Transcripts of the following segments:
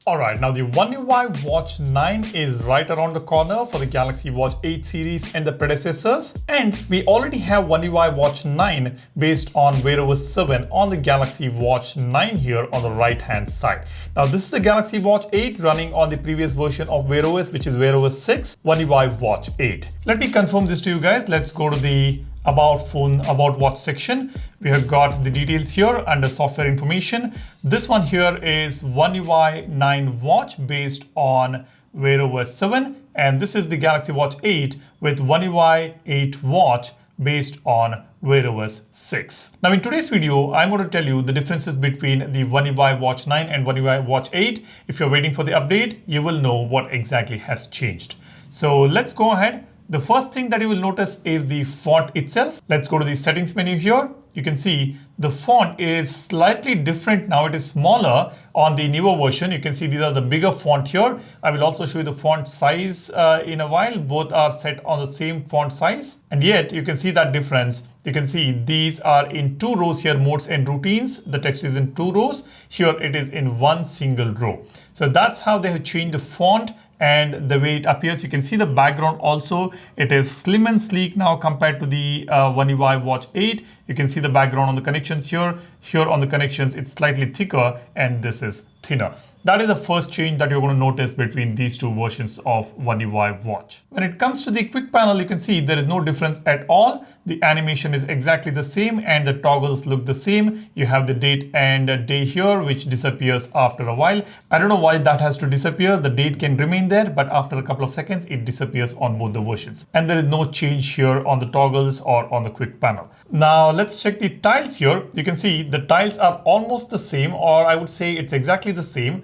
Alright, now the One UI Watch 9 is right around the corner for the Galaxy Watch 8 series and the predecessors. And we already have One UI Watch 9 based on Wear OS 7 on the Galaxy Watch 9 here on the right hand side. Now this is the Galaxy Watch 8 running on the previous version of Wear OS, which is Wear OS 6, One UI Watch 8. Let me confirm this to you guys. Let's go to the About Watch section. We have got the details here under software information. This one here is One UI 9 watch based on Wear OS 7, and this is the Galaxy Watch 8 with One UI 8 watch based on Wear OS 6. Now in today's video, I'm going to tell you the differences between the One UI Watch 9 and One UI Watch 8. If you're waiting for the update, you will know what exactly has changed. So let's go ahead. The first thing that you will notice is the font itself. Let's go to the settings menu here. You can see the font is slightly different now. It is smaller on the newer version. You can see these are the bigger font here. I will also show you the font size in a while. Both are set on the same font size. And yet you can see that difference. You can see these are in 2 rows here, modes and routines. The text is in 2 rows. Here it is in 1 single row. So that's how they have changed the font and the way it appears. You can see the background also. It is slim and sleek now compared to the One UI Watch 8. You can see the background on the connections here. Here on the connections, it's slightly thicker and this is thinner. That is the first change that you're going to notice between these two versions of One UI Watch. When it comes to the quick panel, you can see there is no difference at all. The animation is exactly the same and the toggles look the same. You have the date and day here, which disappears after a while. I don't know why that has to disappear. The date can remain there, but after a couple of seconds, it disappears on both the versions. And there is no change here on the toggles or on the quick panel. Now let's check the tiles here. You can see the tiles are almost the same, or I would say it's exactly the same.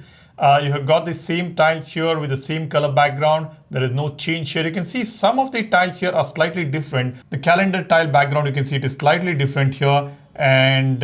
You have got the same tiles here with the same color background. There is no change here. You can see some of the tiles here are slightly different. The calendar tile background, you can see it is slightly different here. And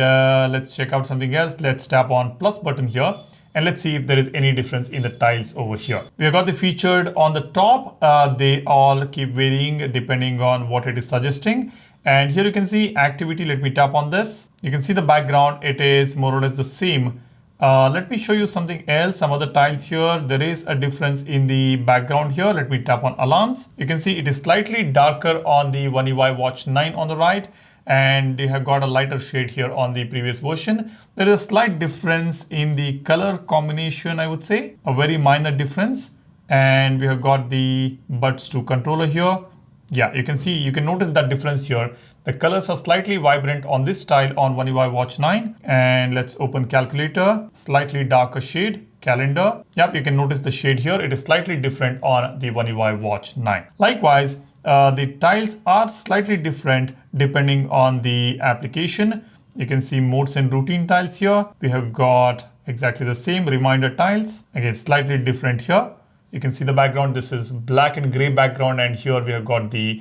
let's check out something else. Let's tap on plus button here. And let's see if there is any difference in the tiles over here. We have got the featured on the top. They all keep varying depending on what it is suggesting. And here you can see activity. Let me tap on this. You can see the background. It is more or less the same. Let me show you something else, some other tiles here. There is a difference in the background here. Let me tap on alarms. You can see it is slightly darker on the One UI Watch 9 on the right, and you have got a lighter shade here on the previous version. There is a slight difference in the color combination, I would say, a very minor difference. And we have got the buds to controller here. Yeah, you can notice that difference here. The colors are slightly vibrant on this style on One UI Watch 9. And let's open calculator, slightly darker shade, calendar. Yep, you can notice the shade here. It is slightly different on the One UI Watch 9. Likewise, the tiles are slightly different depending on the application. You can see modes and routine tiles here. We have got exactly the same reminder tiles. Again, slightly different here. You can see the background. This is black and gray background, and here we have got the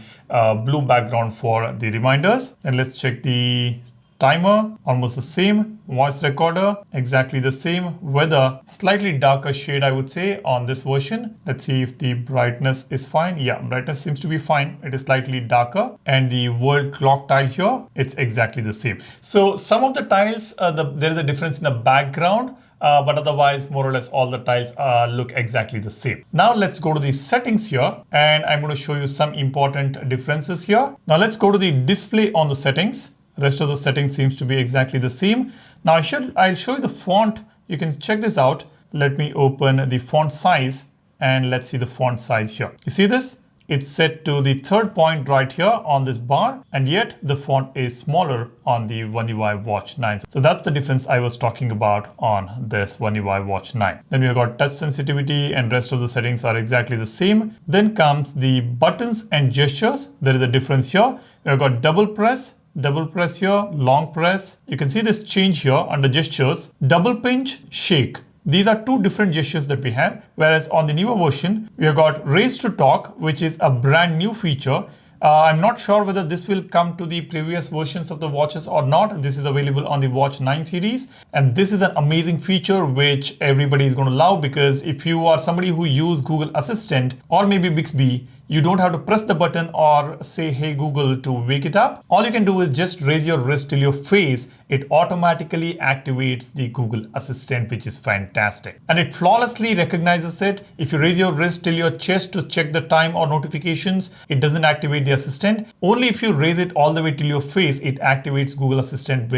blue background for the reminders. And let's check the timer, almost the same. Voice recorder, exactly the same. Weather, slightly darker shade, I would say, on this version. Let's see if the brightness is fine. Yeah, brightness seems to be fine. It is slightly darker. And the world clock tile here, it's exactly the same. So some of the tiles, there is a difference in the background. But otherwise, more or less, all the tiles look exactly the same. Now let's go to the settings here, and I'm going to show you some important differences here. Now let's go to the display on the settings. Rest of the settings seems to be exactly the same. Now I'll show you the font. You can check this out. Let me open the font size, and let's see the font size here. You see this? It's set to the 3rd point right here on this bar, and yet the font is smaller on the One UI Watch 9. So that's the difference I was talking about on this One UI Watch 9. Then we've got touch sensitivity, and rest of the settings are exactly the same. Then comes the buttons and gestures. There is a difference here. We've got double press here, long press. You can see this change here under gestures, double pinch, shake. These are 2 different gestures that we have, whereas on the newer version, we have got raise to talk, which is a brand new feature. I'm not sure whether this will come to the previous versions of the watches or not. This is available on the Watch 9 series. And this is an amazing feature which everybody is going to love, because if you are somebody who uses Google Assistant or maybe Bixby, You don't have to press the button or say, hey Google, to wake it up. All you can do is just raise your wrist till your face. It automatically activates the Google Assistant, which is fantastic. And it flawlessly recognizes it. If you raise your wrist till your chest to check the time or notifications, it doesn't activate the assistant. Only if you raise it all the way till your face, it activates Google Assistant,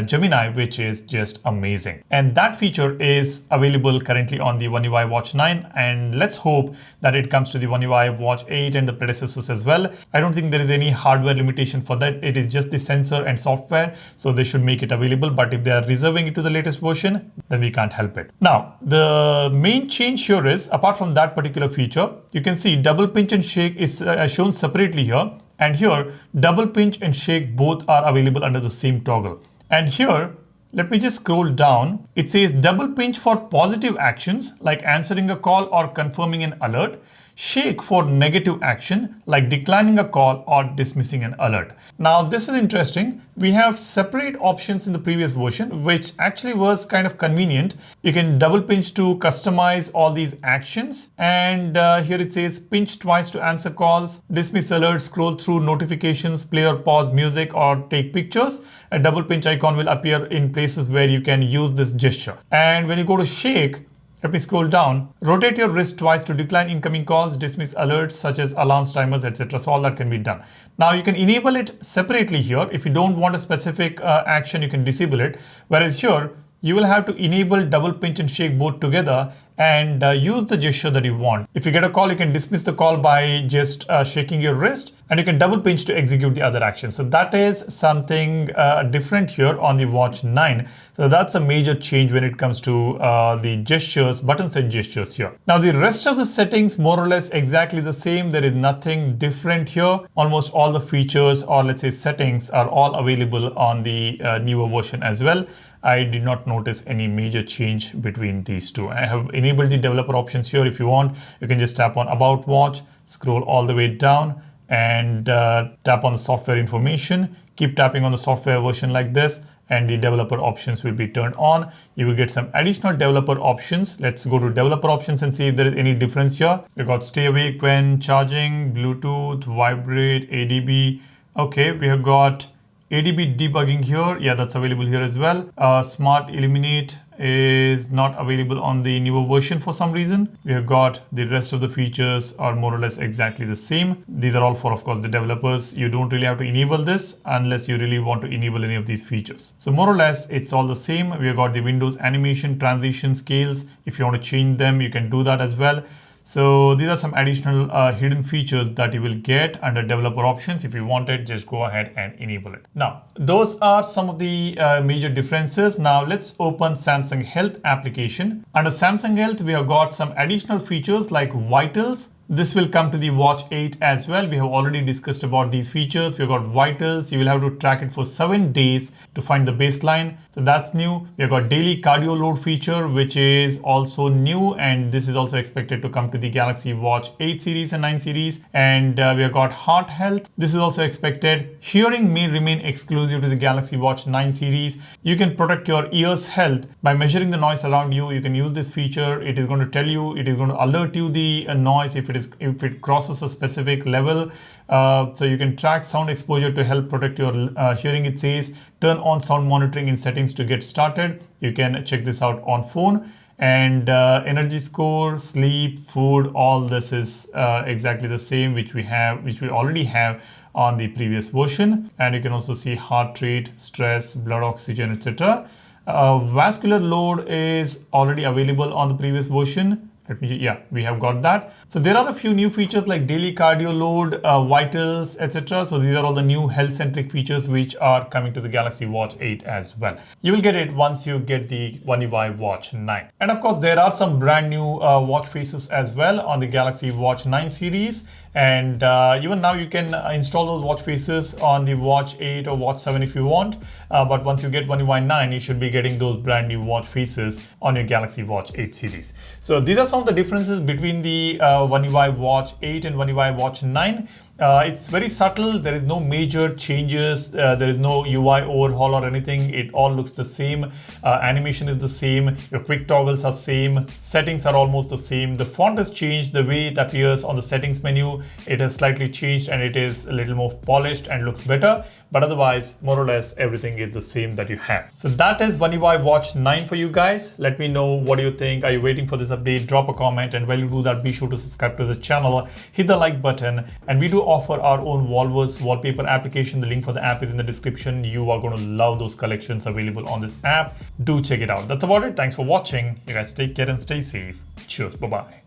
Gemini, which is just amazing. And that feature is available currently on the One UI Watch 9. And let's hope that it comes to the One UI Watch 8 and the predecessors as well. I don't think there is any hardware limitation for that. It is just the sensor and software. So they should make it available. But if they are reserving it to the latest version, then we can't help it. Now, the main change here is, apart from that particular feature, you can see double pinch and shake is shown separately here. And here, double pinch and shake both are available under the same toggle. And here, let me just scroll down. It says double pinch for positive actions like answering a call or confirming an alert. Shake for negative action like declining a call or dismissing an alert. Now this is interesting. We have separate options in the previous version, which actually was kind of convenient. You can double pinch to customize all these actions. And here it says pinch twice to answer calls, dismiss alerts, scroll through notifications, play or pause music, or take pictures. A double pinch icon will appear in places where you can use this gesture. And when you go to shake, let me scroll down. Rotate your wrist twice to decline incoming calls, dismiss alerts such as alarms, timers, etc. So all that can be done. Now you can enable it separately here. If you don't want a specific action, you can disable it. Whereas here, you will have to enable double pinch and shake both together and use the gesture that you want. If you get a call, you can dismiss the call by just shaking your wrist, and you can double pinch to execute the other action. So that is something different here on the Watch 9. So that's a major change when it comes to the gestures, buttons and gestures here. Now the rest of the settings more or less exactly the same. There is nothing different here. Almost all the features, or let's say settings, are all available on the newer version as well. I did not notice any major change between these two. I have enabled the developer options here. If you want, you can just tap on About Watch, scroll all the way down, and tap on the software information. Keep tapping on the software version like this, and the developer options will be turned on. You will get some additional developer options. Let's go to developer options and see if there is any difference here. We got stay awake when charging, Bluetooth, vibrate, ADB. Okay, we have got ADB debugging here. Yeah, that's available here as well. Smart Illuminate is not available on the newer version for some reason. We have got the rest of the features are more or less exactly the same. These are all for, of course, the developers. You don't really have to enable this unless you really want to enable any of these features. So more or less, it's all the same. We have got the Windows animation, transition, scales. If you want to change them, you can do that as well. So these are some additional hidden features that you will get under developer options. If you want it, just go ahead and enable it. Now, those are some of the major differences. Now let's open Samsung Health application. Under Samsung Health, we have got some additional features like Vitals. This will come to the Watch 8 as well. We have already discussed about these features. We've got Vitals. You will have to track it for 7 days to find the baseline. So that's new. We've got daily cardio load feature, which is also new. And this is also expected to come to the Galaxy Watch 8 series and 9 series. And we have got heart health. This is also expected. Hearing may remain exclusive to the Galaxy Watch 9 series. You can protect your ears' health by measuring the noise around you. You can use this feature. It is going to tell you, it is going to alert you the noise if it crosses a specific level. So you can track sound exposure to help protect your hearing. It says turn on sound monitoring in settings to get started. You can check this out on phone. And energy score, sleep, food, all this is exactly the same, which we already have on the previous version. And you can also see heart rate, stress, blood oxygen, etc. Vascular load is already available on the previous version. We have got that. So there are a few new features like daily cardio load, vitals, etc. So these are all the new health-centric features which are coming to the Galaxy Watch 8 as well. You will get it once you get the One UI Watch 9. And of course, there are some brand new watch faces as well on the Galaxy Watch 9 series. And even now you can install those watch faces on the Watch 8 or Watch 7 if you want. But once you get One UI 9, you should be getting those brand new watch faces on your Galaxy Watch 8 series. So these are some of the differences between the One UI Watch 8 and One UI Watch 9. It's very subtle. There is no major changes. There is no UI overhaul or anything. It all looks the same. Animation is the same. Your quick toggles are same. Settings are almost the same. The font has changed. The way it appears on the settings menu, it has slightly changed and it is a little more polished and looks better. But otherwise, more or less, everything is the same that you have. So that is One UI Watch 9 for you guys. Let me know what do you think. Are you waiting for this update? Drop a comment, and while you do that, be sure to subscribe to the channel, hit the like button, and we do offer our own Volvers wallpaper application. The link for the app is in the description. You are going to love those collections available on this app. Do check it out. That's about it. Thanks for watching. You guys take care and stay safe. Cheers. Bye-bye.